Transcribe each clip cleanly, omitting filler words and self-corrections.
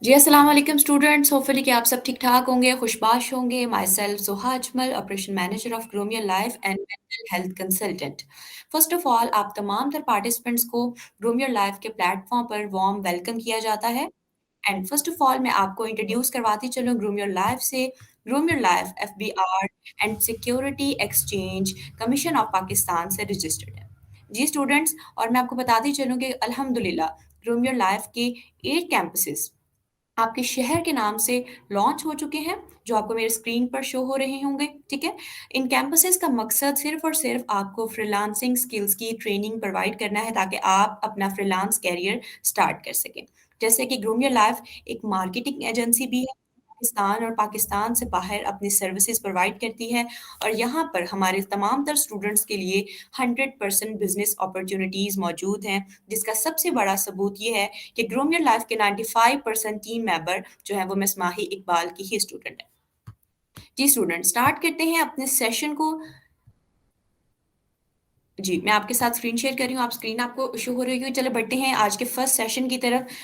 जी, अस्सलाम वालेकुम students. Hopefully कि आप सब ठीक-ठाक होंगे, खुशबाश होंगे। Myself Suha Ajmal, operation manager of groom your life and mental health consultant. First of all आप तमाम तर पार्टिसिपेंट्स को ग्रूम योर लाइफ के प्लेटफॉर्म पर वार्म वेलकम किया जाता है। एंड फर्स्ट ऑफ ऑल मैं आपको इंट्रोड्यूस करवाती चलूँ ग्रूम योर लाइफ से। Groom your life FBR and security exchange commission of Pakistan से रजिस्टर्ड है। जी स्टूडेंट्स, और मैं आपको बताती चलूँ कि अल्हम्दुलिल्लाह ग्रूम योर लाइफ के 8 कैंपसेस आपके शहर के नाम से लॉन्च हो चुके हैं, जो आपको मेरे स्क्रीन पर शो हो रहे होंगे, ठीक है? इन कैंपसेस का मकसद सिर्फ़ और सिर्फ़ आपको फ्रीलांसिंग स्किल्स की ट्रेनिंग प्रोवाइड करना है ताकि आप अपना फ्रीलांस करियर स्टार्ट कर सकें। जैसे कि ग्रूम योर लाइफ़ एक मार्केटिंग एजेंसी भी है, पाकिस्तान और पाकिस्तान से बाहर अपनी सर्विसेज़ प्रोवाइड करती है और यहाँ पर हमारे तमाम तर स्टूडेंट्स के लिए 100% बिज़नेस अपॉर्च्युनिटीज़ मौजूद हैं, जिसका सबसे बड़ा सबूत ये है कि ग्रूम योर लाइफ के 95% टीम मेंबर जो है वो मिस माही इकबाल की ही स्टूडेंट है। जी स्टूडेंट, स्टार्ट करते हैं अपने सेशन को। जी, मैं आपके साथ स्क्रीन शेयर कर रही हूँ, आप स्क्रीन आपको शो हो रही होगी। चलो बढ़ते हैं आज के फर्स्ट सेशन की तरफ।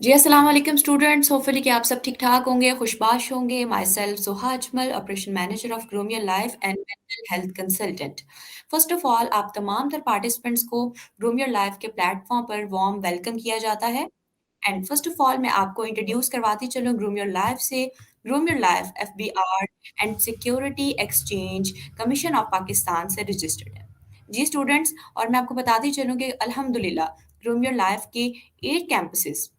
जी, अस्सलाम वालेकुम स्टूडेंट्स। होपफुली कि आप सब ठीक-ठाक होंगे, खुशबाश होंगे। Myself Suha Ajmal, operation manager of groom your life and mental health consultant. First of all आप तमाम तर पार्टिसिपेंट्स को ग्रूम योर लाइफ के प्लेटफॉर्म पर वार्म वेलकम किया जाता है। एंड फर्स्ट ऑफ ऑल मैं आपको इंट्रोड्यूस करवाती चलूँ ग्रूम योर लाइफ से। Groom your life FBR and security exchange commission of Pakistan से रजिस्टर्ड है। जी स्टूडेंट्स, और मैं आपको बताती चलूँ कि अल्हम्दुलिल्लाह ग्रूम योर लाइफ के 8 कैंपसेस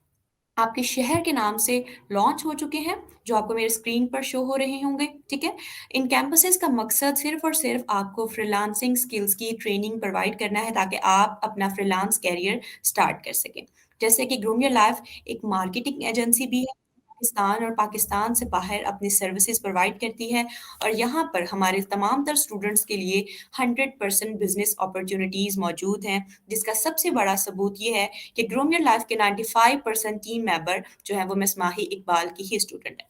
आपके शहर के नाम से लॉन्च हो चुके हैं, जो आपको मेरे स्क्रीन पर शो हो रहे होंगे, ठीक है? इन कैंपसेस का मकसद सिर्फ़ और सिर्फ़ आपको फ्रीलांसिंग स्किल्स की ट्रेनिंग प्रोवाइड करना है ताकि आप अपना फ्रीलांस करियर स्टार्ट कर सकें। जैसे कि ग्रूम योर लाइफ एक मार्केटिंग एजेंसी भी है, पाकिस्तान और पाकिस्तान से बाहर अपनी सर्विसेज़ प्रोवाइड करती है और यहाँ पर हमारे तमाम तर स्टूडेंट्स के लिए 100% बिज़नेस अपॉर्च्युनिटीज़ मौजूद हैं, जिसका सबसे बड़ा सबूत ये है कि ग्रूम योर लाइफ के 95% टीम मेंबर जो है वो मिस माही इकबाल की ही स्टूडेंट है।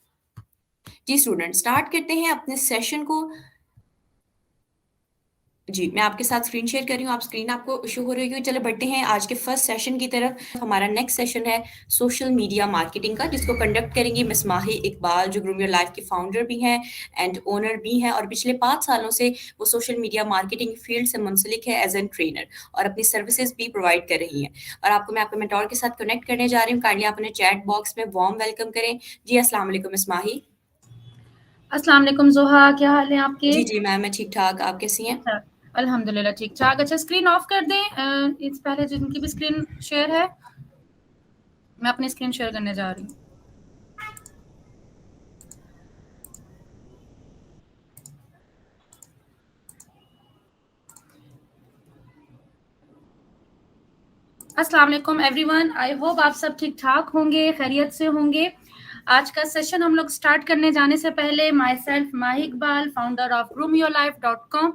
जी स्टूडेंट, स्टार्ट करते हैं अपने सेशन को। जी, मैं आपके साथ स्क्रीन शेयर कर रही हूँ, आप स्क्रीन आपको शो हो रही होगी। चलो बढ़ते हैं आज के फर्स्ट सेशन की तरफ। हमारा नेक्स्ट सेशन है सोशल मीडिया मार्केटिंग का, जिसको कंडक्ट करेंगी मिस माही इकबाल, जो ग्रूम योर लाइफ की फाउंडर भी हैं एंड ओनर भी हैं और पिछले 5 सालों से वो सोशल मीडिया मार्केटिंग फील्ड से मुंसलिक है एज़ एन ट्रेनर और अपनी सर्विसेज़ भी प्रोवाइड कर रही हैं। और आपको मैं आपके मेंटर के साथ कनेक्ट करने जा रही हूँ। काइंडली आप उन्हें चैट बॉक्स में वार्म वेलकम करें। जी, अस्सलाम वालेकुम मिस माही। अस्सलाम वालेकुम ज़ोहा, क्या हाल है आपके? जी, मैम मैं ठीक-ठाक, आप कैसी हैं? अच्छा, अल्हम्दुलिल्लाह ठीक-ठाक। अच्छा, स्क्रीन ऑफ कर दें। इस पहले जिनकी भी स्क्रीन शेयर है, मैं अपनी स्क्रीन शेयर करने जा रही हूँ। अस्सलाम वालेकुम एवरीवन, आई होप आप सब ठीक-ठाक होंगे, खैरियत से होंगे। आज का सेशन हम लोग स्टार्ट करने जाने से पहले my self Mahi Iqbal, founder of groomyourlife.com।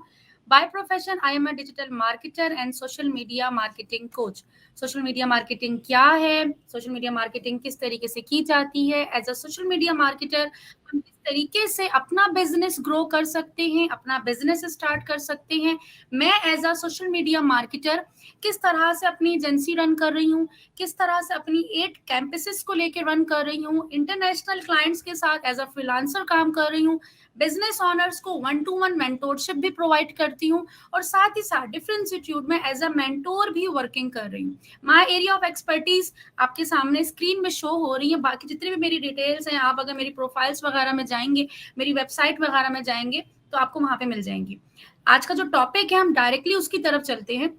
By profession I am a digital marketer and social media marketing coach. Social media marketing क्या है, सोशल मीडिया मार्केटिंग किस तरीके से की जाती है, as a social media marketer हम किस तरीके से अपना बिजनेस ग्रो कर सकते हैं, अपना बिजनेस स्टार्ट कर सकते हैं। मैं as a social media marketer किस तरह से अपनी एजेंसी रन कर रही हूँ, किस तरह से अपनी 8 कैंपसेस को लेकर रन कर रही हूँ, इंटरनेशनल क्लाइंट्स के साथ एज अ फ्रीलांसर काम कर रही हूँ, बिजनेस ऑनर्स को 1-to-1 मेंटोरशिप भी प्रोवाइड करती हूँ और साथ ही साथ डिफरेंट इंस्टीट्यूट में एज अ मेंटोर भी वर्किंग कर रही हूँ। माय एरिया ऑफ एक्सपर्टीज आपके सामने स्क्रीन में शो हो रही है। बाकी जितनी भी मेरी डिटेल्स हैं, आप अगर मेरी प्रोफाइल्स वगैरह में जाएंगे, मेरी वेबसाइट वगैरह में जाएंगे तो आपको वहां पे मिल जाएंगी। आज का जो टॉपिक है हम डायरेक्टली उसकी तरफ चलते हैं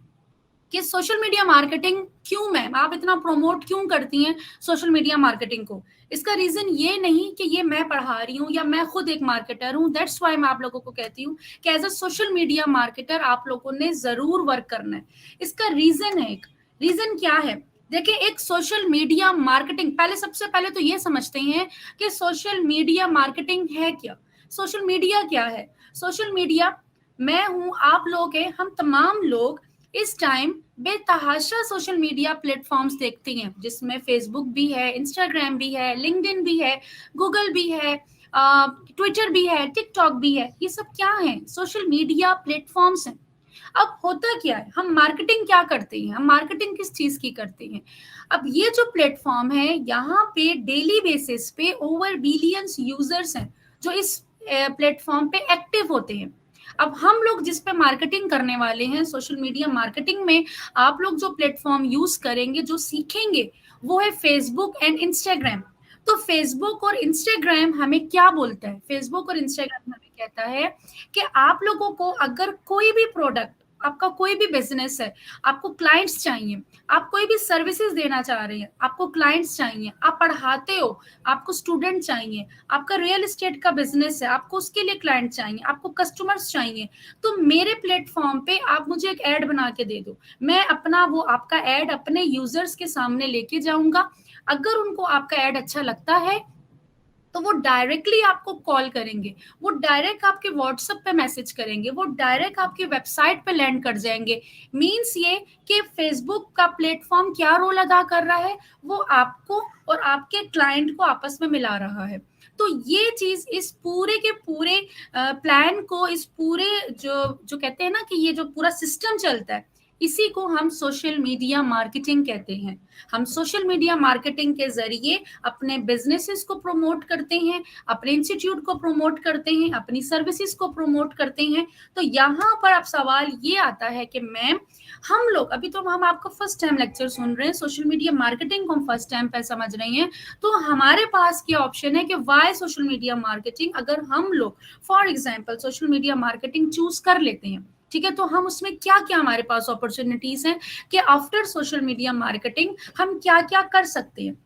कि सोशल मीडिया मार्केटिंग क्यों, मैम आप इतना प्रमोट क्यों करती हैं सोशल मीडिया मार्केटिंग को। इसका रीजन ये नहीं कि ये मैं पढ़ा रही हूँ या मैं खुद एक मार्केटर हूँ। दैट्स व्हाई मैं आप लोगों को कहती हूँ कि as a social media marketer आप लोगों ने जरूर वर्क करना है। इसका रीजन है, एक रीजन क्या है, देखिए एक सोशल मीडिया मार्केटिंग, पहले सबसे पहले तो ये समझते हैं कि सोशल मीडिया मार्केटिंग है क्या। सोशल मीडिया क्या है? सोशल मीडिया मैं हूं, आप लोग हैं, हम तमाम लोग इस टाइम बेतहाशा सोशल मीडिया प्लेटफॉर्म्स देखते हैं, जिसमें फेसबुक भी है, इंस्टाग्राम भी है, लिंक्डइन भी है, गूगल भी है, ट्विटर भी है, टिकटॉक भी है। ये सब क्या है? सोशल मीडिया प्लेटफॉर्म्स हैं। अब होता क्या है, हम मार्केटिंग क्या करते हैं, हम मार्केटिंग किस चीज की करते हैं। अब ये जो प्लेटफॉर्म है, यहाँ पे डेली बेसिस पे ओवर बिलियंस यूजर्स हैं जो इस प्लेटफॉर्म पे एक्टिव होते हैं। अब हम लोग जिस पे मार्केटिंग करने वाले हैं, सोशल मीडिया मार्केटिंग में आप लोग जो प्लेटफॉर्म यूज करेंगे, जो सीखेंगे, वो है फेसबुक एंड इंस्टाग्राम। तो फेसबुक और इंस्टाग्राम हमें क्या बोलता है, फेसबुक और इंस्टाग्राम हमें कहता है कि आप लोगों को अगर कोई भी प्रोडक्ट, आपका कोई भी बिजनेस है, आपको क्लाइंट्स चाहिए, आप कोई भी सर्विसेज देना चाह रहे हैं, आपको क्लाइंट्स चाहिए, आप पढ़ाते हो, आपको स्टूडेंट चाहिए, आपका रियल एस्टेट का बिजनेस है, आपको उसके लिए क्लाइंट चाहिए, आपको कस्टमर्स चाहिए, तो मेरे प्लेटफॉर्म पे आप मुझे एक ऐड बना के दे दो, मैं अपना वो आपका ऐड अपने यूजर्स के सामने लेके जाऊंगा। अगर उनको आपका ऐड अच्छा लगता है तो वो डायरेक्टली आपको कॉल करेंगे, वो डायरेक्ट आपके व्हाट्सएप पे मैसेज करेंगे, वो डायरेक्ट आपकी वेबसाइट पे लैंड कर जाएंगे। मींस ये कि फेसबुक का प्लेटफॉर्म क्या रोल अदा कर रहा है, वो आपको और आपके क्लाइंट को आपस में मिला रहा है। तो ये चीज इस पूरे के पूरे प्लान को, इस पूरे जो जो कहते हैं ना कि ये जो पूरा सिस्टम चलता है, इसी को हम सोशल मीडिया मार्केटिंग कहते हैं। हम सोशल मीडिया मार्केटिंग के जरिए अपने बिजनेसेस को प्रमोट करते हैं, अपने इंस्टीट्यूट को प्रमोट करते हैं, अपनी सर्विसेज को प्रमोट करते हैं। तो यहाँ पर अब सवाल ये आता है कि मैम, हम लोग अभी तो हम आपका फर्स्ट टाइम लेक्चर सुन रहे हैं, सोशल मीडिया मार्केटिंग को हम फर्स्ट टाइम पे समझ रहे हैं, तो हमारे पास क्या ऑप्शन है कि वाई सोशल मीडिया मार्केटिंग। अगर हम लोग for example social media marketing choose कर लेते हैं, ठीक है, तो हम उसमें क्या क्या हमारे पास अपॉर्चुनिटीज हैं कि आफ्टर सोशल मीडिया मार्केटिंग हम क्या क्या कर सकते हैं।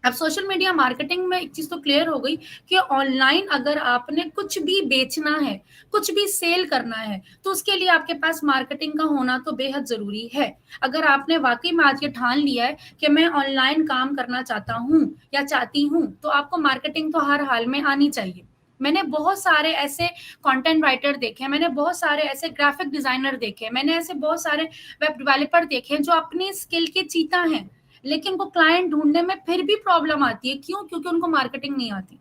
अब सोशल मीडिया मार्केटिंग में एक चीज तो क्लियर हो गई कि ऑनलाइन अगर आपने कुछ भी बेचना है, कुछ भी सेल करना है, तो उसके लिए आपके पास मार्केटिंग का होना तो बेहद जरूरी है। अगर आपने वाकई में आज ये ठान लिया है कि मैं ऑनलाइन काम करना चाहता हूँ या चाहती हूँ, तो आपको मार्केटिंग तो हर हाल में आनी चाहिए। मैंने बहुत सारे ऐसे कंटेंट राइटर देखे, मैंने बहुत सारे ऐसे ग्राफिक डिजाइनर देखे, मैंने ऐसे बहुत सारे वेब डेवलपर देखे जो अपनी स्किल के चीता हैं, लेकिन उनको क्लाइंट ढूंढने में फिर भी प्रॉब्लम आती है। क्यों? क्योंकि उनको मार्केटिंग नहीं आती।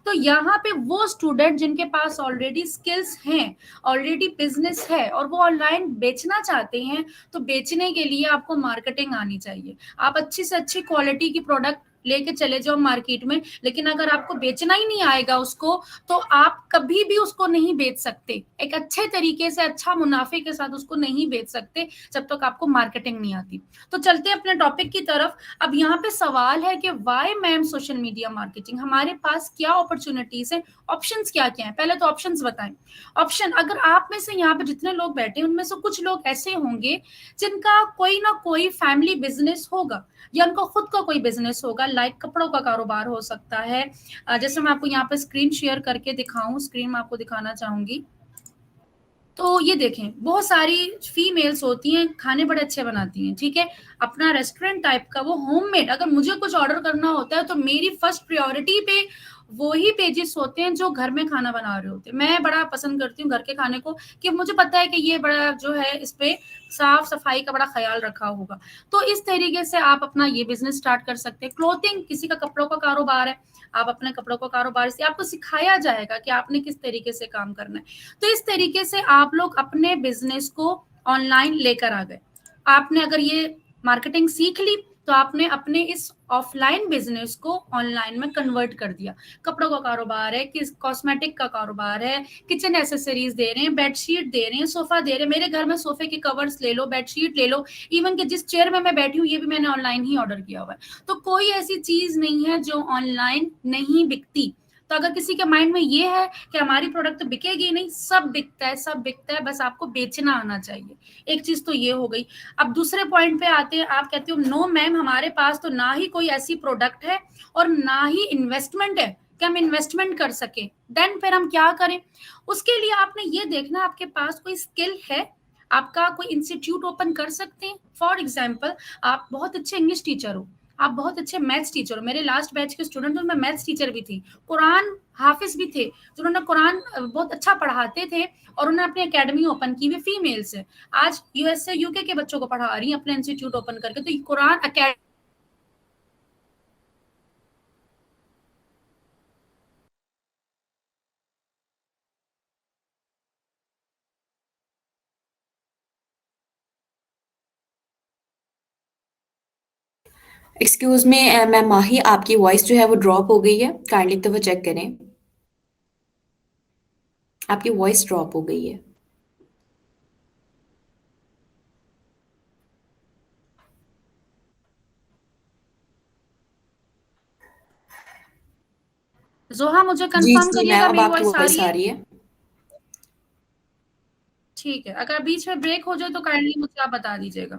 तो यहाँ पे वो स्टूडेंट जिनके पास ऑलरेडी स्किल्स हैं, ऑलरेडी बिजनेस है और वो ऑनलाइन बेचना चाहते हैं, तो बेचने के लिए आपको मार्केटिंग आनी चाहिए। आप अच्छी से अच्छी क्वालिटी की प्रोडक्ट लेके चले जाओ मार्केट में, लेकिन अगर आपको बेचना ही नहीं आएगा उसको, तो आप कभी भी उसको नहीं बेच सकते, एक अच्छे तरीके से अच्छा मुनाफे के साथ उसको नहीं बेच सकते जब तक आपको मार्केटिंग नहीं आती। तो चलते हैं अपने टॉपिक की तरफ। अब यहाँ पे सवाल है कि why ma'am social media marketing, हमारे पास क्या अपॉर्चुनिटीज है, ऑप्शंस क्या क्या है, पहले तो ऑप्शंस बताएं। ऑप्शन, अगर आप में से यहाँ पे जितने लोग बैठे हैं उनमें से कुछ लोग ऐसे होंगे जिनका कोई ना कोई फैमिली बिजनेस होगा या उनका खुद का कोई बिजनेस होगा, लाइक कपड़ों का कारोबार हो सकता है। जैसे मैं आपको यहाँ पे स्क्रीन शेयर करके दिखाऊं, स्क्रीन में आपको दिखाना चाहूंगी। तो ये देखें, बहुत सारी फीमेल्स होती हैं, खाने बड़े अच्छे बनाती हैं, ठीक है, अपना रेस्टोरेंट टाइप का वो होममेड। अगर मुझे कुछ ऑर्डर करना होता है तो मेरी फर्स्ट प्रायोरिटी पे वो ही पेजेस होते हैं जो घर में खाना बना रहे होते हैं। मैं बड़ा पसंद करती हूँ घर के खाने को, कि मुझे पता है कि ये बड़ा जो है इस पे साफ सफाई का बड़ा ख्याल रखा होगा। तो इस तरीके से आप अपना ये बिजनेस स्टार्ट कर सकते हैं। क्लोथिंग, किसी का कपड़ों का कारोबार है, आप अपने कपड़ों का कारोबार से आपको सिखाया जाएगा कि आपने किस तरीके से काम करना है। तो इस तरीके से आप लोग अपने बिजनेस को ऑनलाइन लेकर आ गए। आपने अगर ये मार्केटिंग सीख ली तो आपने अपने इस ऑफलाइन बिजनेस को ऑनलाइन में कन्वर्ट कर दिया। कपड़ों का कारोबार है, किस कॉस्मेटिक का कारोबार है, किचन एसेसरीज दे रहे हैं, बेडशीट दे रहे हैं, सोफा दे रहे हैं। मेरे घर में सोफे के कवर्स ले लो, बेडशीट ले लो, इवन कि जिस चेयर में मैं बैठी हूँ ये भी मैंने ऑनलाइन ही ऑर्डर किया हुआ है। तो कोई ऐसी चीज नहीं है जो ऑनलाइन नहीं बिकती। तो अगर किसी के माइंड में ये है कि हमारी प्रोडक्ट तो बिकेगी नहीं, सब बिकता है, सब बिकता है, बस आपको बेचना आना चाहिए। एक चीज तो ये हो गई। अब दूसरे पॉइंट पे आते हैं, आप कहते हो नो मैम, हमारे पास तो ना ही कोई ऐसी प्रोडक्ट है और ना ही इन्वेस्टमेंट है कि हम इन्वेस्टमेंट कर सके। देन फिर हम क्या करें? उसके लिए आपने ये देखना आपके पास कोई स्किल है, आपका कोई इंस्टीट्यूट ओपन कर सकते हैं। फॉर एग्जाम्पल, आप बहुत अच्छे इंग्लिश टीचर हो, आप बहुत अच्छे मैथ्स टीचर हो, मेरे लास्ट बैच के स्टूडेंट में मैथ्स टीचर भी थी, कुरान हाफिज भी थे, जिन्होंने कुरान बहुत अच्छा पढ़ाते थे और उन्होंने अपनी एकेडमी ओपन की हुई, फीमेल से आज यूएसए यूके के बच्चों को पढ़ा रही है अपने इंस्टीट्यूट ओपन करके। तो Quran academy excuse me ma'am Mahi, आपकी वॉइस जो है वो ड्रॉप हो गई है, काइंडली एक दफा चेक करें। आपकी वॉइस ड्रॉप हो गई है। जोहा, मुझे जी कंफर्म जी मैम, करिएगा अब मेरी आपकी वॉइस आ वॉइस रही आ है। रही है। ठीक है, अगर बीच में ब्रेक हो जाए तो काइंडली मुझे आप बता दीजिएगा।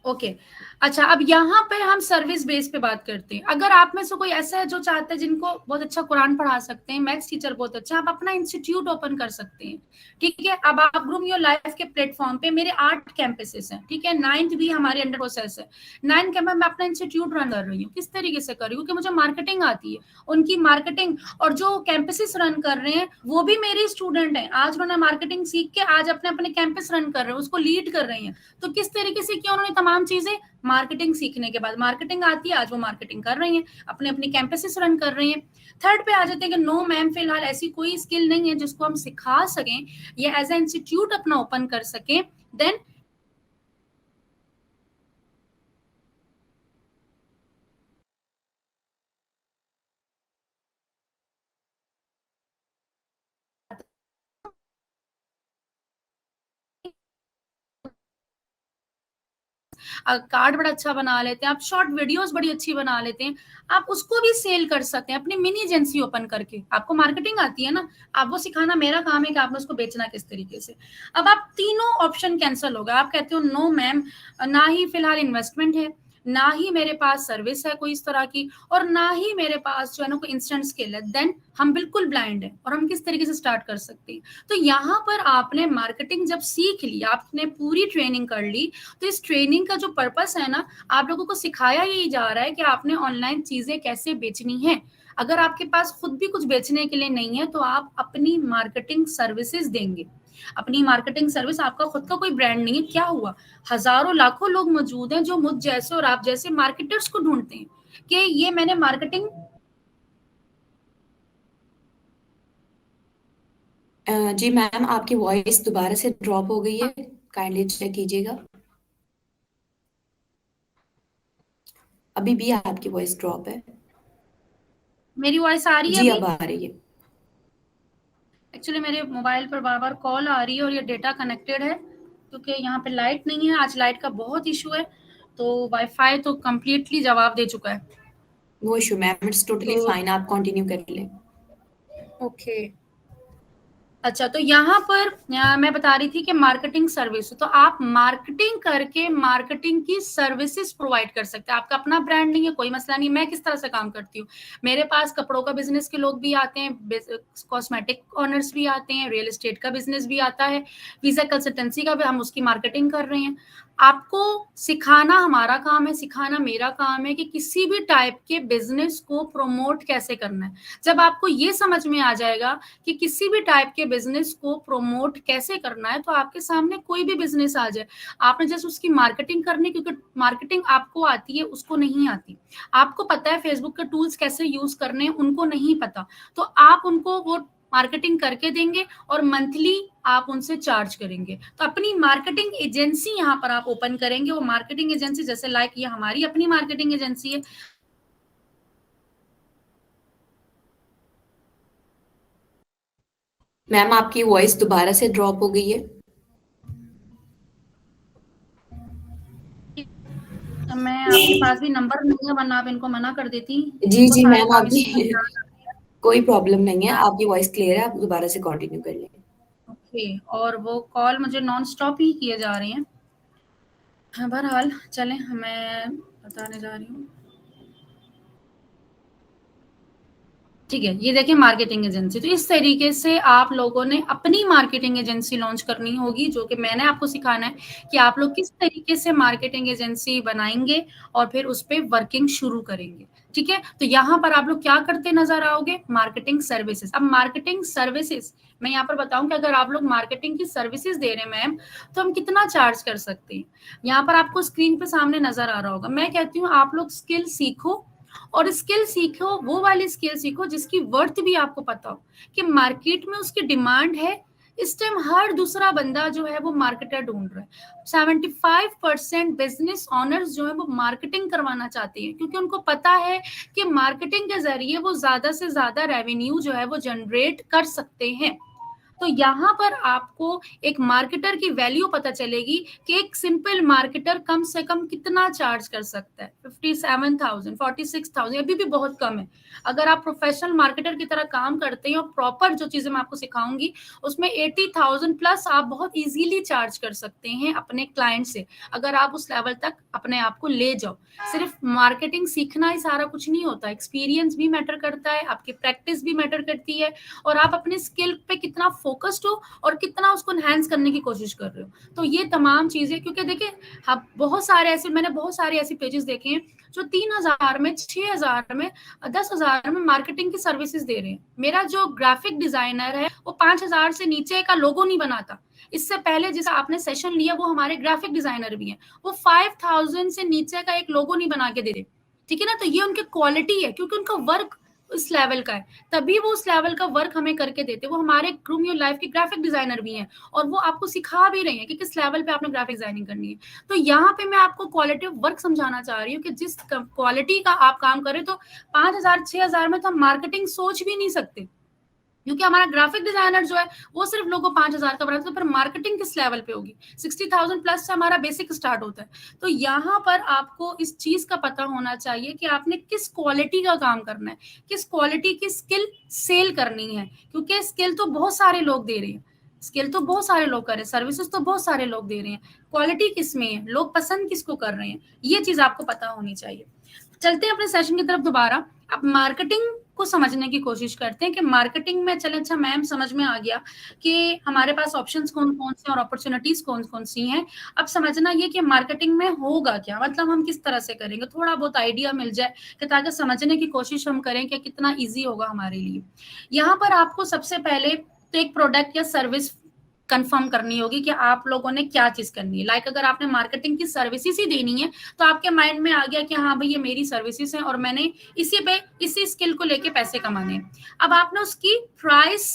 ओके। अच्छा, अब यहाँ पे हम सर्विस बेस पे बात करते हैं। अगर आप में से कोई ऐसा है जो चाहता है, जिनको बहुत अच्छा कुरान पढ़ा सकते हैं, मैथ्स टीचर बहुत अच्छा, आप अपना इंस्टीट्यूट ओपन कर सकते हैं। ठीक है, अब आप ग्रूम योर लाइफ के प्लेटफॉर्म पे, मेरे 8 कैंपसेस हैं, ठीक है, 9th भी हमारे अंडर प्रोसेस है। 9 कैंपस में अपना इंस्टीट्यूट रन कर रही हूँ। किस तरीके से कर रही हूँ? क्योंकि मुझे मार्केटिंग आती है, उनकी मार्केटिंग, और जो कैंपसेस रन कर रहे हैं वो भी मेरे स्टूडेंट हैं। आज उन्होंने मार्केटिंग सीख के आज अपने अपने कैंपस रन कर रहे हैं, उसको लीड कर रहे हैं। तो किस तरीके से किया उन्होंने तमाम चीजें? मार्केटिंग सीखने के बाद, मार्केटिंग आती है, आज वो मार्केटिंग कर रही हैं, अपने अपने कैंपसेस रन कर रही हैं। थर्ड पे आ जाते हैं कि नो मैम, फिलहाल ऐसी कोई स्किल नहीं है जिसको हम सिखा सकें या एज ए इंस्टीट्यूट अपना ओपन कर सकें। देन कार्ड बड़ा अच्छा बना लेते हैं, आप शॉर्ट वीडियोस बड़ी अच्छी बना लेते हैं, आप उसको भी सेल कर सकते हैं अपनी मिनी एजेंसी ओपन करके। आपको मार्केटिंग आती है ना, आप वो सिखाना मेरा काम है कि आपने उसको बेचना किस तरीके से। अब आप तीनों ऑप्शन कैंसिल होगा, आप कहते हो नो मैम, ना ही फिलहाल इन्वेस्टमेंट है, ना ही मेरे पास सर्विस है कोई इस तरह की, और ना ही मेरे पास जो है ना कोई इंस्टेंट स्किल है, देन हम बिल्कुल ब्लाइंड है और हम किस तरीके से स्टार्ट कर सकते हैं। तो यहाँ पर आपने मार्केटिंग जब सीख ली, आपने पूरी ट्रेनिंग कर ली, तो इस ट्रेनिंग का जो पर्पस है ना, आप लोगों को सिखाया यही जा रहा है कि आपने ऑनलाइन चीजें कैसे बेचनी है। अगर आपके पास खुद भी कुछ बेचने के लिए नहीं है तो आप अपनी मार्केटिंग सर्विसेज देंगे। अपनी मार्केटिंग सर्विस, आपका खुद का कोई ब्रांड नहीं है, क्या हुआ? हजारों लाखों लोग मौजूद हैं जो मुझ जैसे और आप जैसे मार्केटर्स को ढूंढते हैं कि ये मैंने मार्केटिंग। जी मैम, आपकी वॉइस दोबारा से ड्रॉप हो गई है, काइंडली चेक कीजिएगा। अभी भी आपकी वॉइस ड्रॉप है। मेरी वॉइस आ रही है जी अभी? अब आ रही है। एक्चुअली मेरे मोबाइल पर बार बार कॉल आ रही है और ये डेटा कनेक्टेड है, क्योंकि यहाँ पे लाइट नहीं है, आज लाइट का बहुत इशू है। तो वाईफाई तो कंप्लीटली जवाब दे चुका है। No issue ma'am, it's totally तो फाइन, आप कंटिन्यू कर लें। ओके। अच्छा, तो यहाँ पर मैं बता रही थी कि मार्केटिंग सर्विस, तो आप मार्केटिंग करके मार्केटिंग की सर्विसेज प्रोवाइड कर सकते हैं। आपका अपना ब्रांड नहीं है, कोई मसला नहीं। मैं किस तरह से काम करती हूँ, मेरे पास कपड़ों का बिजनेस के लोग भी आते हैं, कॉस्मेटिक ऑनर्स भी आते हैं, रियल एस्टेट का बिजनेस भी आता है, वीजा कंसल्टेंसी का भी, हम उसकी मार्केटिंग कर रहे हैं। आपको सिखाना हमारा काम है, सिखाना मेरा काम है कि किसी भी टाइप के बिजनेस को प्रमोट कैसे करना है। जब आपको ये समझ में आ जाएगा कि किसी भी टाइप के बिजनेस को प्रमोट कैसे करना है, तो आपके सामने कोई भी बिजनेस आ जाए, आपने जैसे उसकी मार्केटिंग करनी, क्योंकि मार्केटिंग आपको आती है, उसको नहीं आती। आपको पता है फेसबुक के टूल्स कैसे यूज करने हैं, उनको नहीं पता, तो आप उनको वो मार्केटिंग करके देंगे और मंथली आप उनसे चार्ज करेंगे। तो अपनी मार्केटिंग एजेंसी यहाँ पर आप ओपन करेंगे, वो मार्केटिंग एजेंसी जैसे लाइक ये हमारी अपनी मार्केटिंग एजेंसी है। मैम आपकी वॉइस दोबारा से ड्रॉप हो गई है। मैं आपके पास भी नंबर नहीं है, वरना आप इनको मना कर देती, जी इनको जी सारे मैम, काम आपकी इसलिए याद आते हैं। कोई प्रॉब्लम नहीं है, आपकी वॉइस क्लियर है, आप दोबारा से कंटिन्यू कर लें। ओके, और वो कॉल मुझे नॉन स्टॉप ही किए जा रहे हैं। हाँ, बहरहाल चलें, मैं बताने जा रही हूँ। ठीक है, ये देखिए मार्केटिंग एजेंसी। तो इस तरीके से आप लोगों ने अपनी मार्केटिंग एजेंसी लॉन्च करनी होगी, जो कि मैंने आपको सिखाना है कि आप लोग किस तरीके से मार्केटिंग एजेंसी बनाएंगे और फिर उस पर वर्किंग शुरू करेंगे। ठीक है, तो यहाँ पर आप लोग क्या करते नजर आओगे? Marketing services. अब मार्केटिंग सर्विसेज मैं यहाँ पर बताऊं कि अगर आप लोग मार्केटिंग की सर्विसेज दे रहे हैं मैम, तो हम कितना चार्ज कर सकते हैं। यहाँ पर आपको स्क्रीन पे सामने नजर आ रहा होगा। मैं कहती हूँ आप लोग स्किल सीखो, और स्किल सीखो, वो वाली स्किल सीखो जिसकी वर्थ भी आपको पता हो कि मार्केट में उसकी डिमांड है इस टाइम हर दूसरा बंदा जो है वो मार्केटर ढूंढ रहा है। 75% बिजनेस ऑनर्स जो है वो मार्केटिंग करवाना चाहते हैं, क्योंकि उनको पता है कि मार्केटिंग के जरिए वो ज्यादा से ज्यादा रेवेन्यू जो है वो जनरेट कर सकते हैं। तो यहाँ पर आपको एक मार्केटर की वैल्यू पता चलेगी कि एक सिंपल मार्केटर कम से कम कितना चार्ज कर सकता है। 57,000, 46,000 अभी भी बहुत कम है। अगर आप प्रोफेशनल मार्केटर की तरह काम करते हैं और प्रॉपर जो चीजें मैं आपको सिखाऊंगी उसमें 80,000 प्लस आप बहुत इजीली चार्ज कर सकते हैं अपने क्लाइंट से, अगर आप उस लेवल तक अपने आप को ले जाओ। सिर्फ मार्केटिंग सीखना ही सारा कुछ नहीं होता, एक्सपीरियंस भी मैटर करता है, आपकी प्रैक्टिस भी मैटर करती है, और आप अपने स्किल पे कितना फोकस्ड हो और कितना उसको एनहांस करने की कोशिश कर रहे हो। तो ये तमाम चीजें, क्योंकि देखिए मैंने बहुत सारे ऐसे पेजेस देखे हैं जो 3,000 में, 6,000 में, 10,000 में मार्केटिंग की सर्विसेज दे रहे हैं। मेरा जो ग्राफिक डिजाइनर है वो 5,000 से नीचे का लोगो नहीं बनाता। इससे पहले जिसे आपने सेशन लिया वो हमारे ग्राफिक डिजाइनर भी हैं, वो 5,000 से नीचे का एक लोगो नहीं बना के दे रहे। ठीक है ना, तो ये उनकी क्वालिटी है, क्योंकि उनका वर्क उस लेवल का है, तभी वो उस लेवल का वर्क हमें करके देते। वो हमारे ग्रूम योर लाइफ के ग्राफिक डिजाइनर भी हैं, और वो आपको सिखा भी रहे हैं कि किस लेवल पे आपने ग्राफिक डिजाइनिंग करनी है। तो यहाँ पे मैं आपको क्वालिटी ऑफ वर्क समझाना चाह रही हूँ कि जिस क्वालिटी का आप काम करें, तो 5,000 6,000 में तो हम मार्केटिंग सोच भी नहीं सकते, क्योंकि हमारा ग्राफिक डिजाइनर जो है वो सिर्फ लोगों 5,000 का बनाता है, तो फिर मार्केटिंग किस लेवल पे होगी। 60,000 प्लस से हमारा बेसिक स्टार्ट होता है। तो यहाँ पर आपको इस चीज का पता होना चाहिए कि आपने किस क्वालिटी का काम करना है, किस क्वालिटी की स्किल सेल करनी है, क्योंकि स्किल तो बहुत सारे लोग दे रहे हैं, स्किल तो बहुत सारे लोग कर रहे हैं, सर्विसेज तो बहुत सारे लोग दे रहे हैं, क्वालिटी किस में है, लोग पसंद किसको कर रहे हैं, ये चीज आपको पता होनी चाहिए। चलते हैं अपने सेशन की तरफ दोबारा। अब मार्केटिंग को समझने की कोशिश करते हैं कि मार्केटिंग में, चले अच्छा मैम समझ में आ गया कि हमारे पास ऑप्शंस कौन कौन से और अपॉर्चुनिटीज कौन कौन सी हैं। अब समझना ये कि मार्केटिंग में होगा क्या, मतलब हम किस तरह से करेंगे, थोड़ा बहुत आइडिया मिल जाए कि ताकि समझने की कोशिश हम करें कि कितना ईजी होगा हमारे लिए। यहाँ पर आपको सबसे पहले तो एक प्रोडक्ट या सर्विस कंफर्म करनी होगी कि आप लोगों ने क्या चीज करनी है। लाइक अगर आपने मार्केटिंग की सर्विसेज ही देनी है तो आपके माइंड में आ गया कि हाँ भाई ये मेरी सर्विसेज है और मैंने इसी स्किल को लेके पैसे कमाने हैं। अब आपने उसकी प्राइस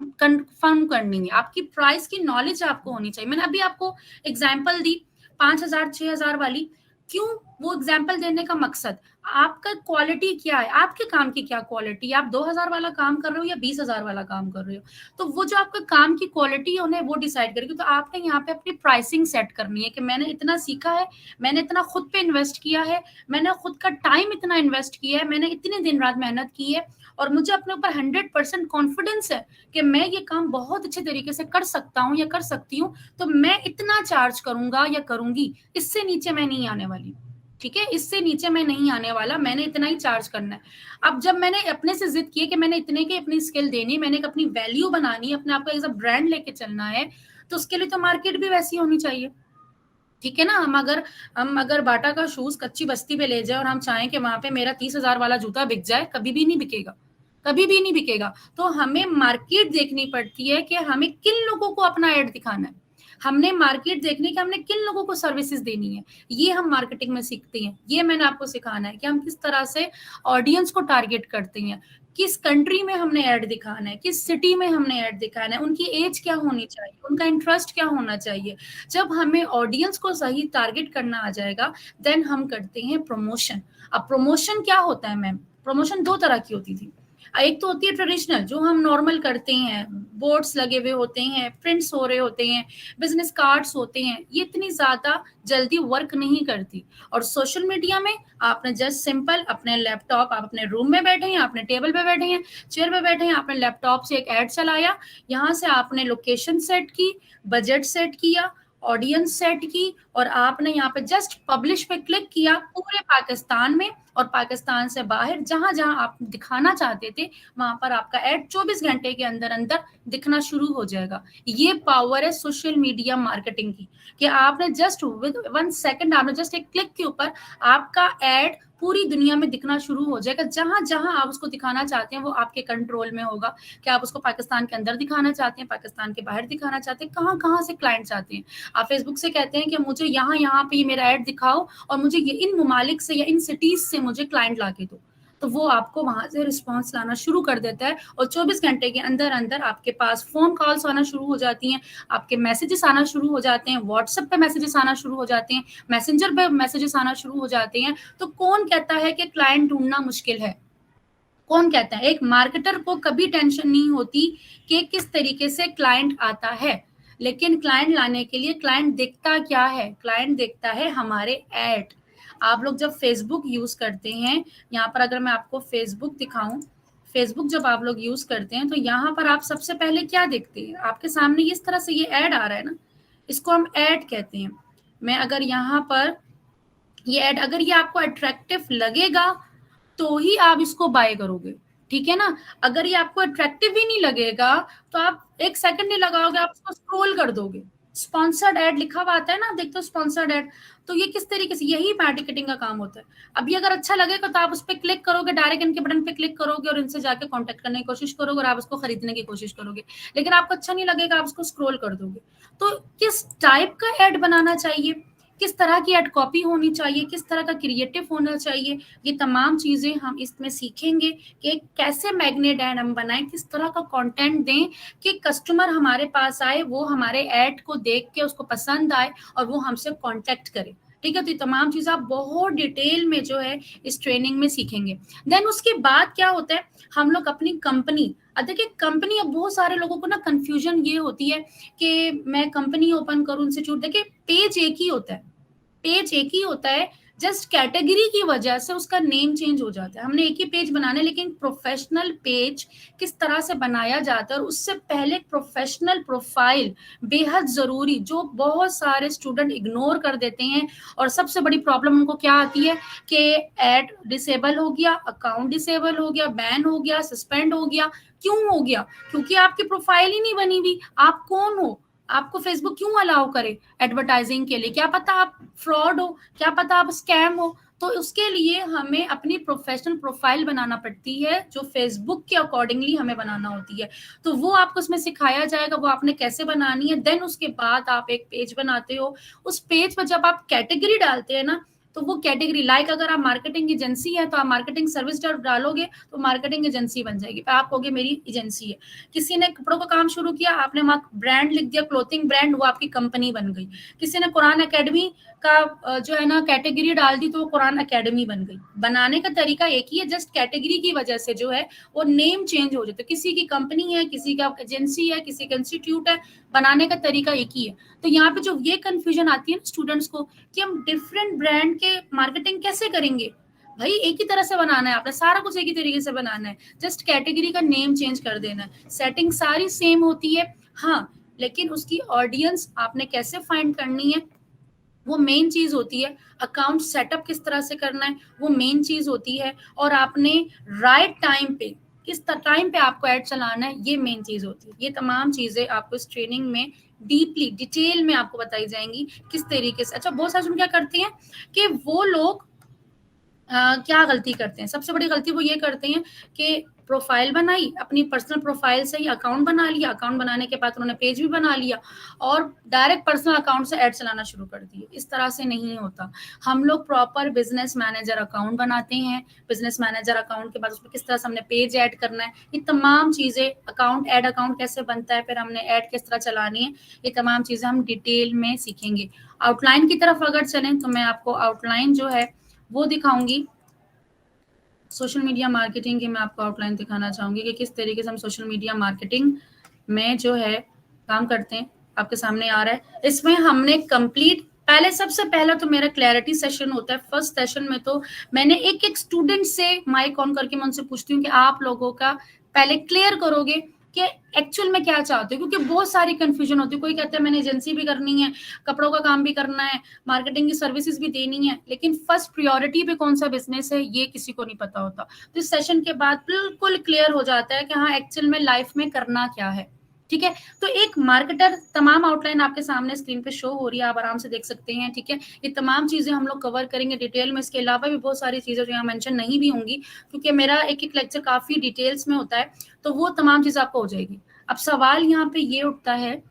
कंफर्म करनी है, आपकी प्राइस की नॉलेज आपको होनी चाहिए। मैंने अभी आपको एग्जांपल दी 5,000 6,000 वाली, क्यों वो एग्जांपल देने का मकसद, आपका क्वालिटी क्या है, आपके काम की क्या क्वालिटी, आप 2,000 वाला काम कर रहे हो या 20,000 वाला काम कर रहे हो, तो वो जो आपका काम की क्वालिटी है उन्हें वो डिसाइड करेगी। तो आपने यहाँ पे अपनी प्राइसिंग सेट करनी है कि मैंने इतना सीखा है, मैंने इतना खुद पे इन्वेस्ट किया है, मैंने खुद का टाइम इतना इन्वेस्ट किया है, मैंने इतने दिन रात मेहनत की है, और मुझे अपने ऊपर 100% कॉन्फिडेंस है कि मैं ये काम बहुत अच्छे तरीके से कर सकता हूँ या कर सकती हूँ, तो मैं इतना चार्ज करूंगा या करूंगी, इससे नीचे मैं नहीं आने वाली। ठीक है, इससे नीचे मैं नहीं आने वाला, मैंने इतना ही चार्ज करना है। अब जब मैंने अपने से जिद की है कि मैंने इतने की अपनी स्किल देनी, मैंने अपनी वैल्यू बनानी है, अपने आप को एज अ ब्रांड लेके चलना है, तो उसके लिए तो मार्केट भी वैसी होनी चाहिए। ठीक है ना, हम अगर बाटा का शूज कच्ची बस्ती पे ले जाए और हम चाहें कि वहां पे मेरा 30,000 वाला जूता बिक जाए, कभी भी नहीं बिकेगा, कभी भी नहीं बिकेगा। तो हमें मार्केट देखनी पड़ती है कि हमें किन लोगों को अपना एड दिखाना है, हमने मार्केट देखनी कि हमने किन लोगों को सर्विसेज देनी है, ये हम मार्केटिंग में सीखते हैं। ये मैंने आपको सिखाना है कि हम किस तरह से ऑडियंस को टारगेट करते हैं, किस कंट्री में हमने ऐड दिखाना है, किस सिटी में हमने ऐड दिखाना है, उनकी एज क्या होनी चाहिए, उनका इंटरेस्ट क्या होना चाहिए। जब हमें ऑडियंस को सही टारगेट करना आ जाएगा, देन हम करते हैं प्रमोशन। अब प्रमोशन क्या होता है मैम, प्रमोशन दो तरह की होती थी। एक तो होती है ट्रेडिशनल, जो हम नॉर्मल करते हैं, बोर्ड्स लगे हुए होते हैं, प्रिंट्स हो रहे होते हैं, बिजनेस कार्ड्स होते हैं, ये इतनी ज्यादा जल्दी वर्क नहीं करती। और सोशल मीडिया में आपने जस्ट सिंपल अपने लैपटॉप, आप अपने रूम में बैठे हैं, अपने टेबल पे बैठे हैं, चेयर पे बैठे हैं, आपने लैपटॉप से एक ऐड चलाया, यहाँ से आपने लोकेशन सेट की, बजट सेट किया, ऑडियंस सेट की, और आपने यहाँ पे जस्ट पब्लिश पे क्लिक किया पूरे पाकिस्तान में और पाकिस्तान से बाहर जहां जहां आप दिखाना चाहते थे वहां पर आपका एड 24 घंटे के अंदर अंदर दिखना शुरू हो जाएगा। ये पावर है सोशल मीडिया मार्केटिंग की, कि आपने जस्ट विद 1 सेकंड, आपने जस्ट एक क्लिक के ऊपर आपका एड पूरी दुनिया में दिखना शुरू हो जाएगा। जहां जहां आप उसको दिखाना चाहते हैं वो आपके कंट्रोल में होगा, कि आप उसको पाकिस्तान के अंदर दिखाना चाहते हैं, पाकिस्तान के बाहर दिखाना चाहते हैं, कहाँ कहाँ से क्लाइंट चाहते हैं। आप फेसबुक से कहते हैं कि मुझे यहाँ यहाँ पे मेरा ऐड दिखाओ और मुझे ये इन ममालिक से या इन सिटीज से मुझे क्लाइंट ला के दो, तो वो आपको वहां से रिस्पॉन्स लाना शुरू कर देता है और 24 घंटे के अंदर अंदर आपके पास फोन कॉल्स आना शुरू हो जाती हैं, आपके मैसेजेस आना शुरू हो जाते हैं, व्हाट्सएप पे मैसेजेस आना शुरू हो जाते हैं, मैसेंजर पे मैसेजेस आना शुरू हो जाते हैं। तो कौन कहता है कि क्लाइंट ढूंढना मुश्किल है? कौन कहता है? एक मार्केटर को कभी टेंशन नहीं होती कि किस तरीके से क्लाइंट आता है, लेकिन क्लाइंट लाने के लिए क्लाइंट देखता क्या है? क्लाइंट देखता है हमारे ऐड। आप लोग जब फेसबुक यूज करते हैं, यहाँ पर अगर मैं आपको फेसबुक दिखाऊं, फेसबुक जब आप लोग यूज करते हैं तो यहाँ पर आप सबसे पहले क्या देखते हैं? आपके सामने इस तरह से ये ऐड आ रहा है ना, इसको हम ऐड कहते हैं। मैं अगर यहाँ पर ये ऐड, अगर ये आपको अट्रैक्टिव लगेगा तो ही आप इसको बाय करोगे, ठीक है ना? अगर ये आपको अट्रैक्टिव ही नहीं लगेगा तो आप एक सेकंड नहीं लगाओगे, आप इसको स्क्रॉल कर दोगे। स्पॉन्सर्ड एड लिखा हुआ आता है ना, आप देखते हो स्पॉन्सर्ड एड, तो ये किस तरीके से, यही मार्केटिंग का काम होता है। अब ये अगर अच्छा लगेगा तो आप उस पर क्लिक करोगे, डायरेक्ट इनके बटन पे क्लिक करोगे और इनसे जाके कांटेक्ट करने की कोशिश करोगे और आप उसको खरीदने की कोशिश करोगे। लेकिन आपको अच्छा नहीं लगेगा, आप उसको स्क्रॉल कर दोगे। तो किस टाइप का एड बनाना चाहिए, किस तरह की एड कॉपी होनी चाहिए, किस तरह का क्रिएटिव होना चाहिए, ये तमाम चीजें हम इसमें सीखेंगे कि कैसे मैग्नेट एड हम बनाएं, किस तरह का कंटेंट दें कि कस्टमर हमारे पास आए, वो हमारे एड को देख के उसको पसंद आए और वो हमसे कांटेक्ट करे। ठीक है, तो ये तमाम चीजें आप बहुत डिटेल में जो है इस ट्रेनिंग में सीखेंगे। देन उसके बाद क्या होता है, हम लोग अपनी कंपनी, देखिए कंपनी, अब बहुत सारे लोगों को ना कंफ्यूजन ये होती है कि मैं कंपनी ओपन करूं, इंस्टीट्यूट, देखिए पेज एक ही होता है, पेज एक ही होता है, जस्ट कैटेगरी की वजह से उसका नेम चेंज हो जाता है। हमने एक ही पेज बनाने, लेकिन प्रोफेशनल पेज किस तरह से बनाया जाता है और उससे पहले प्रोफेशनल प्रोफाइल बेहद जरूरी, जो बहुत सारे स्टूडेंट इग्नोर कर देते हैं। और सबसे बड़ी प्रॉब्लम उनको क्या आती है कि एड डिसेबल हो गया, अकाउंट डिसेबल हो गया, बैन हो गया, सस्पेंड हो गया। क्यों हो गया? क्योंकि आपकी प्रोफाइल ही नहीं बनी हुई। आप कौन हो? आपको फेसबुक क्यों अलाउ करे एडवर्टाइजिंग के लिए? क्या पता आप फ्रॉड हो, क्या पता आप स्कैम हो। तो उसके लिए हमें अपनी प्रोफेशनल प्रोफाइल बनाना पड़ती है, जो फेसबुक के अकॉर्डिंगली हमें बनाना होती है। तो वो आपको उसमें सिखाया जाएगा, वो आपने कैसे बनानी है। देन उसके बाद आप एक पेज बनाते हो, उस पेज पर जब आप कैटेगरी डालते हैं ना, तो वो कैटेगरी, लाइक अगर आप मार्केटिंग एजेंसी है तो आप मार्केटिंग सर्विस जब डालोगे तो मार्केटिंग एजेंसी बन जाएगी, आप कहोगे मेरी एजेंसी है। किसी ने कपड़ों का काम शुरू किया, आपने वहां ब्रांड लिख दिया, क्लोथिंग ब्रांड, वो आपकी कंपनी बन गई। किसी ने कुरान एकेडमी का जो है ना कैटेगरी डाल दी, तो वो कुरान एकेडमी बन गई। बनाने का तरीका एक ही है, जस्ट कैटेगरी की वजह से जो है वो नेम चेंज हो जाता है। किसी की कंपनी है, किसी का एजेंसी है, किसी का इंस्टीट्यूट है, बनाने का तरीका एक ही है। तो यहाँ पे जो ये कंफ्यूजन आती है ना स्टूडेंट्स को कि हम डिफरेंट ब्रांड के मार्केटिंग कैसे करेंगे, भाई एक ही तरह से बनाना है, आपने सारा कुछ एक ही तरीके से बनाना है, जस्ट कैटेगरी का नेम चेंज कर देना है, सेटिंग सारी सेम होती है। हाँ, लेकिन उसकी ऑडियंस आपने कैसे फाइंड करनी है वो मेन चीज होती है। अकाउंट सेटअप किस तरह से करना है वो मेन चीज होती है। और आपने राइट टाइम पे, किस टाइम पे आपको ऐड चलाना है, ये मेन चीज होती है। ये तमाम चीजें आपको इस ट्रेनिंग में डीपली डिटेल में आपको बताई जाएंगी किस तरीके से। अच्छा, बहुत सारे क्या करते हैं कि वो लोग क्या गलती करते हैं, सबसे बड़ी गलती वो ये करते हैं कि प्रोफाइल बनाई, अपनी पर्सनल प्रोफाइल से ही अकाउंट बना लिया, अकाउंट बनाने के बाद उन्होंने पेज भी बना लिया और डायरेक्ट पर्सनल अकाउंट से ऐड चलाना शुरू कर दिए। इस तरह से नहीं होता। हम लोग प्रॉपर बिजनेस मैनेजर अकाउंट बनाते हैं, बिजनेस मैनेजर अकाउंट के बाद उसमें किस तरह से हमने पेज ऐड करना है, ये तमाम चीजें, अकाउंट ऐड अकाउंट कैसे बनता है, फिर हमने ऐड किस तरह चलानी है, ये तमाम चीजें हम डिटेल में सीखेंगे। आउटलाइन की तरफ अगर चलें तो मैं आपको आउटलाइन जो है वो दिखाऊंगी। सोशल मीडिया मार्केटिंग की मैं आपको आउटलाइन दिखाना चाहूंगी कि किस तरीके से हम सोशल मीडिया मार्केटिंग में जो है काम करते हैं। आपके सामने आ रहा है, इसमें हमने कंप्लीट, पहले सबसे पहला तो मेरा क्लैरिटी सेशन होता है। फर्स्ट सेशन में तो मैंने एक एक स्टूडेंट से माइक ऑन करके मैं उनसे पूछती हूँ कि आप लोगों का पहले क्लियर करोगे कि एक्चुअल में क्या चाहते हो, क्योंकि बहुत सारी कंफ्यूजन होती है। कोई कहता है मैंने एजेंसी भी करनी है, कपड़ों का काम भी करना है, मार्केटिंग की सर्विसेज भी देनी है, लेकिन फर्स्ट प्रायोरिटी पे कौन सा बिजनेस है ये किसी को नहीं पता होता। तो इस सेशन के बाद बिल्कुल क्लियर हो जाता है कि हाँ एक्चुअल में लाइफ में करना क्या है। ठीक है, तो एक मार्केटर, तमाम आउटलाइन आपके सामने स्क्रीन पे शो हो रही है, आप आराम से देख सकते हैं। ठीक है, ये तमाम चीजें हम लोग कवर करेंगे डिटेल में। इसके अलावा भी बहुत सारी चीजें जो यहाँ मेंशन नहीं भी होंगी, क्योंकि मेरा एक एक लेक्चर काफी डिटेल्स में होता है, तो वो तमाम चीज आपको हो जाएगी। अब सवाल यहाँ पे ये उठता है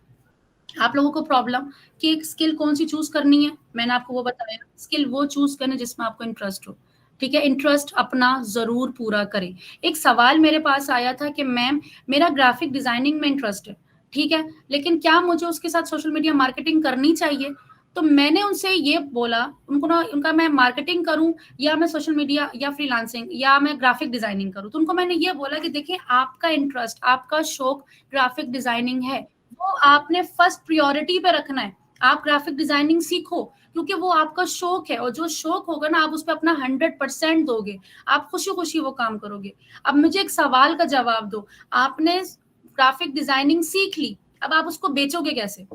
आप लोगों को प्रॉब्लम कि एक स्किल कौन सी चूज करनी है। मैंने आपको वो बताया, स्किल वो चूज करना जिसमें आपको इंटरेस्ट हो। ठीक है, इंटरेस्ट अपना ज़रूर पूरा करें। एक सवाल मेरे पास आया था कि मैम मेरा ग्राफिक डिज़ाइनिंग में इंटरेस्ट है, ठीक है, लेकिन क्या मुझे उसके साथ सोशल मीडिया मार्केटिंग करनी चाहिए? तो मैंने उनसे ये बोला, उनको ना उनका मैं मार्केटिंग करूँ या मैं सोशल मीडिया या फ्रीलांसिंग या मैं ग्राफिक डिज़ाइनिंग करूँ? तो उनको मैंने ये बोला कि देखिए आपका इंटरेस्ट, आपका शौक ग्राफिक डिज़ाइनिंग है, वो आपने फर्स्ट प्रायोरिटी पे रखना है। आप ग्राफिक डिज़ाइनिंग सीखो, क्योंकि वो आपका शौक है और जो शौक होगा ना आप उस पे अपना 100% दोगे, आप खुशी-खुशी वो काम करोगे। अब मुझे एक सवाल का जवाब दो, आपने ग्राफिक डिज़ाइनिंग सीख ली, अब आप उसको बेचोगे कैसे?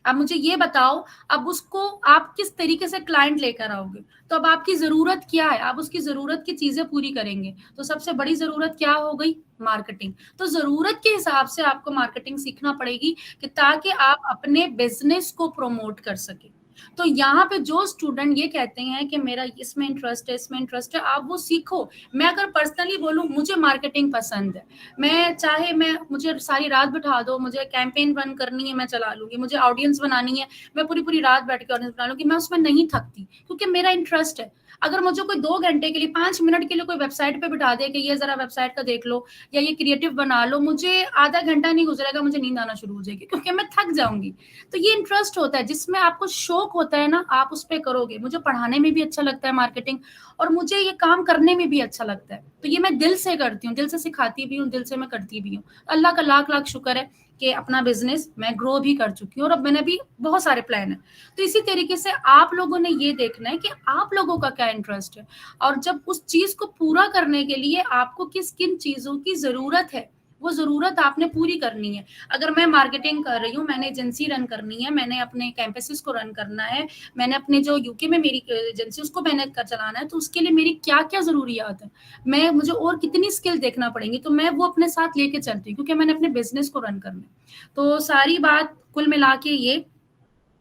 अब मुझे ये बताओ, अब उसको आप किस तरीके से क्लाइंट लेकर आओगे? तो अब आपकी ज़रूरत क्या है? आप उसकी ज़रूरत की चीज़ें पूरी करेंगे। तो सबसे बड़ी ज़रूरत क्या हो गई? मार्केटिंग। तो ज़रूरत के हिसाब से आपको मार्केटिंग सीखना पड़ेगी कि ताकि आप अपने बिज़नेस को प्रमोट कर सकें। तो यहाँ पे जो स्टूडेंट ये कहते हैं कि मेरा इसमें इंटरेस्ट है, इसमें इंटरेस्ट है, आप वो सीखो। मैं अगर पर्सनली बोलूँ, मुझे मार्केटिंग पसंद है। मैं मुझे सारी रात बिठा दो, मुझे कैंपेन रन करनी है, मैं चला लूँगी। मुझे ऑडियंस बनानी है, मैं पूरी-पूरी रात बैठ के ऑडियंस बना लूँगी, मैं उसमें नहीं थकती, क्योंकि मेरा इंटरेस्ट है। अगर मुझे कोई 2 घंटे के लिए, 5 मिनट के लिए कोई वेबसाइट पे बिठा दे कि ये ज़रा वेबसाइट का देख लो या ये क्रिएटिव बना लो, मुझे आधा घंटा नहीं गुज़रेगा, मुझे नींद आना शुरू हो जाएगी, क्योंकि मैं थक जाऊँगी। तो ये इंटरेस्ट होता है, जिसमें आपको शौक होता है ना, आप उस पे करोगे। मुझे पढ़ाने में भी अच्छा लगता है मार्केटिंग, और मुझे ये काम करने में भी अच्छा लगता है। तो ये मैं दिल से करती हूँ, दिल से सिखाती भी हूँ, दिल से मैं करती भी हूँ। अल्लाह का लाख-लाख शुक्र है कि अपना बिज़नेस मैं ग्रो भी कर चुकी हूँ और अब मैंने भी बहुत सारे प्लान हैं। तो इसी तरीके से आप लोगों ने ये देखना है कि आप लोगों का क्या इंटरेस्ट है, और जब उस चीज़ को पूरा करने के लिए आपको किन चीज़ों की ज़रूरत है, वो ज़रूरत आपने पूरी करनी है। अगर मैं मार्केटिंग कर रही हूँ, मैंने एजेंसी रन करनी है, मैंने अपने कैंपसेस को रन करना है, मैंने अपने जो यूके में मेरी एजेंसी उसको मैंने चलाना है, तो उसके लिए मेरी क्या-क्या ज़रूरियात है, मुझे और कितनी स्किल देखना पड़ेंगी, तो मैं वो अपने साथ लेके चलती हूँ, क्योंकि मैंने अपने बिज़नेस को रन करना है। तो सारी बात कुल मिला के ये,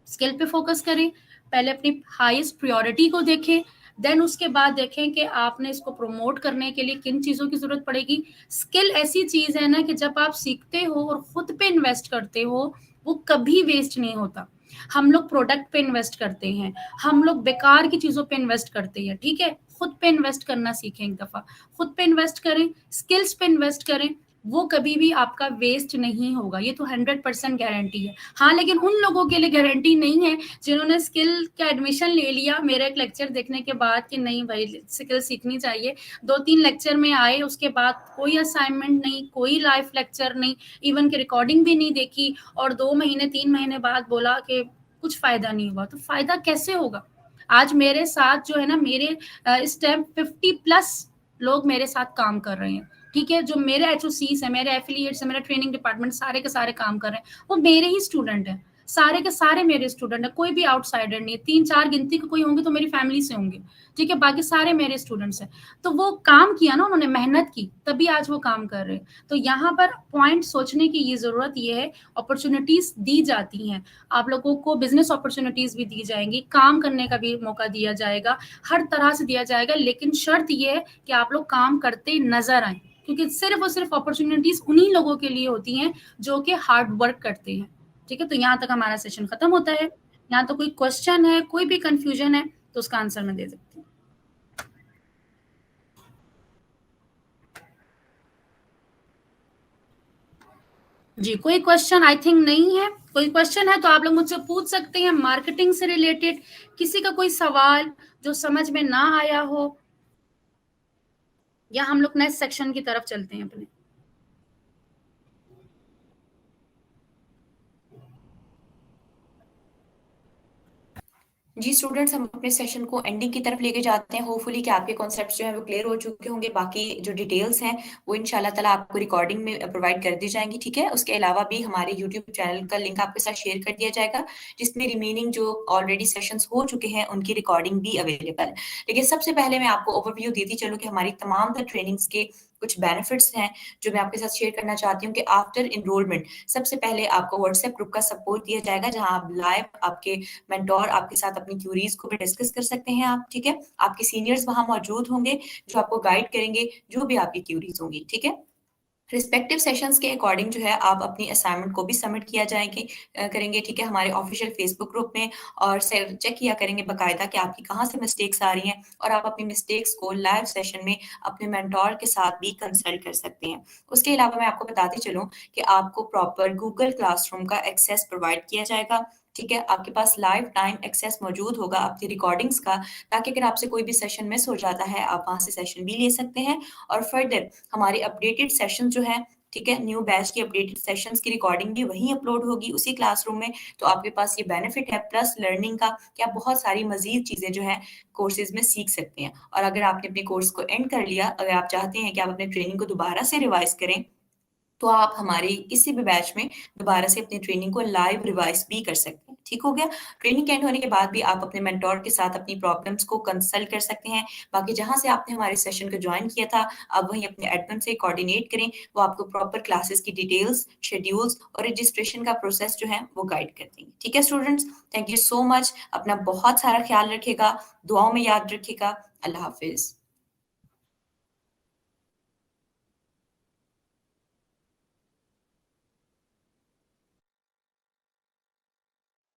स्किल पे फोकस करें, पहले अपनी हाईएस्ट प्रायोरिटी को देखें, देन उसके बाद देखें कि आपने इसको प्रमोट करने के लिए किन चीज़ों की ज़रूरत पड़ेगी। स्किल ऐसी चीज़ है ना कि जब आप सीखते हो और खुद पे इन्वेस्ट करते हो, वो कभी वेस्ट नहीं होता। हम लोग प्रोडक्ट पे इन्वेस्ट करते हैं, हम लोग बेकार की चीज़ों पे इन्वेस्ट करते हैं, ठीक है? खुद पे इन्वेस्ट करना सीखें एक दफ़ा, खुद पे इन्वेस्ट करें, स्किल्स पे इन्वेस्ट करें, वो कभी भी आपका वेस्ट नहीं होगा, ये तो 100% गारंटी है। हाँ, लेकिन उन लोगों के लिए गारंटी नहीं है जिन्होंने स्किल का एडमिशन ले लिया मेरा एक लेक्चर देखने के बाद कि नहीं भाई स्किल सीखनी चाहिए। 2-3 लेक्चर में आए, उसके बाद कोई असाइनमेंट नहीं, कोई लाइव लेक्चर नहीं, इवन की रिकॉर्डिंग भी नहीं देखी, और 2 महीने 3 महीने बाद बोला कि कुछ फ़ायदा नहीं हुआ। तो फ़ायदा कैसे होगा? आज मेरे साथ जो है ना, मेरे इस टाइम 50 प्लस लोग मेरे साथ काम कर रहे हैं, ठीक है? जो मेरे एचओसीज हैं, मेरे एफिलिएट्स हैं, मेरा ट्रेनिंग डिपार्टमेंट, सारे के सारे काम कर रहे हैं, वो मेरे ही स्टूडेंट हैं, सारे के सारे मेरे स्टूडेंट हैं, कोई भी आउटसाइडर नहीं है। 3-4 गिनती के कोई होंगे तो मेरी फैमिली से होंगे, ठीक है? बाकी सारे मेरे स्टूडेंट्स हैं। तो वो काम किया ना, उन्होंने मेहनत की, तभी आज वो काम कर रहे हैं। तो यहाँ पर पॉइंट सोचने की ये ज़रूरत ये है, अपॉर्च्युनिटीज़ दी जाती हैं, आप लोगों को बिज़नेस अपॉर्च्युनिटीज़ भी दी जाएँगी, काम करने का भी मौका दिया जाएगा, हर तरह से दिया जाएगा, लेकिन शर्त ये है कि आप लोग काम करते नज़र आएँ, क्योंकि सिर्फ और सिर्फ अपॉर्चुनिटीज उन्हीं लोगों के लिए होती हैं जो कि हार्ड वर्क करते हैं, ठीक है? तो यहाँ तक हमारा सेशन खत्म होता है। यहाँ तो कोई क्वेश्चन है, कोई भी कंफ्यूजन है तो उसका आंसर मैं दे सकती हूँ। जी, कोई क्वेश्चन आई थिंक नहीं है। कोई क्वेश्चन है तो आप लोग मुझसे पूछ सकते हैं, मार्केटिंग से रिलेटेड किसी का कोई सवाल जो समझ में ना आया हो, या हम लोग नेक्स्ट सेक्शन की तरफ चलते हैं अपने। जी स्टूडेंट्स, हम अपने सेशन को एंडिंग की तरफ लेके जाते हैं। होपफुली कि आपके कॉन्सेप्ट्स जो हैं वो क्लियर हो चुके होंगे। बाकी जो डिटेल्स हैं वो इंशाल्लाह ताला आपको रिकॉर्डिंग में प्रोवाइड कर दी जाएंगी, ठीक है? उसके अलावा भी हमारे यूट्यूब चैनल का लिंक आपके साथ शेयर कर दिया जाएगा, जिसमें रिमेनिंग जो ऑलरेडी सेशंस हो चुके हैं उनकी रिकॉर्डिंग भी अवेलेबल है। लेकिन सबसे पहले मैं आपको ओवरव्यू देती चलूँ कि हमारी तमाम द ट्रेनिंग्स के कुछ बेनिफिट्स हैं जो मैं आपके साथ शेयर करना चाहती हूँ। कि आफ्टर इनरोलमेंट सबसे पहले आपको व्हाट्सएप ग्रुप का सपोर्ट दिया जाएगा, जहां आप लाइव आपके मेंटोर आपके साथ अपनी क्यूरीज को भी डिस्कस कर सकते हैं आप, ठीक है? आपके सीनियर्स वहां मौजूद होंगे जो आपको गाइड करेंगे जो भी आपकी क्यूरीज होंगी, ठीक है? रिस्पेक्टिव सेशंस के अकॉर्डिंग जो है आप अपनी असाइनमेंट को भी सबमिट किया जाएँगे करेंगे, ठीक है, हमारे ऑफ़िशियल फ़ेसबुक ग्रुप में और से चेक किया करेंगे बाकायदा कि आपकी कहाँ से मिस्टेक्स आ रही हैं और आप अपनी मिस्टेक्स को लाइव सेशन में अपने मेंटर के साथ भी कंसल्ट कर सकते हैं। उसके अलावा मैं आपको बताती चलूँ कि आपको प्रॉपर गूगल क्लासरूम का एक्सेस प्रोवाइड किया जाएगा, ठीक है? आपके पास लाइव टाइम एक्सेस मौजूद होगा आपकी रिकॉर्डिंग्स का, ताकि अगर आपसे कोई भी सेशन मिस हो जाता है, आप वहाँ से सेशन भी ले सकते हैं और फर्दर हमारे अपडेटेड सेशन जो हैं, ठीक है, न्यू बैच की अपडेटेड सेशंस की रिकॉर्डिंग भी वहीं अपलोड होगी उसी क्लासरूम में। तो आपके पास ये बेनिफिट है प्लस लर्निंग का कि आप बहुत सारी मज़ीद चीज़ें जो हैं कोर्सेज़ में सीख सकते हैं। और अगर आपने अपने कोर्स को एंड कर लिया, अगर आप चाहते हैं कि आप अपने ट्रेनिंग को दोबारा से रिवाइज़ करें, तो आप हमारी किसी भी बैच में दोबारा से अपनी ट्रेनिंग को लाइव रिवाइज़ भी कर सकते हैं। ठीक हो गया? ट्रेनिंग एंड होने के बाद भी आप अपने मेंटर के साथ अपनी प्रॉब्लम्स को कंसल्ट कर सकते हैं। बाकी जहाँ से आपने हमारे सेशन को जॉइन किया था, आप वहीं अपने एडमिन से कोऑर्डिनेट करें, वो आपको प्रॉपर क्लासेस की डिटेल्स, शेड्यूल्स और रजिस्ट्रेशन का प्रोसेस जो है वो गाइड कर देंगे। ठीक है students? Thank you so much. अपना बहुत सारा ख्याल रखिएगा, दुआओं में याद रखिएगा। अल्लाह हाफ़िज़।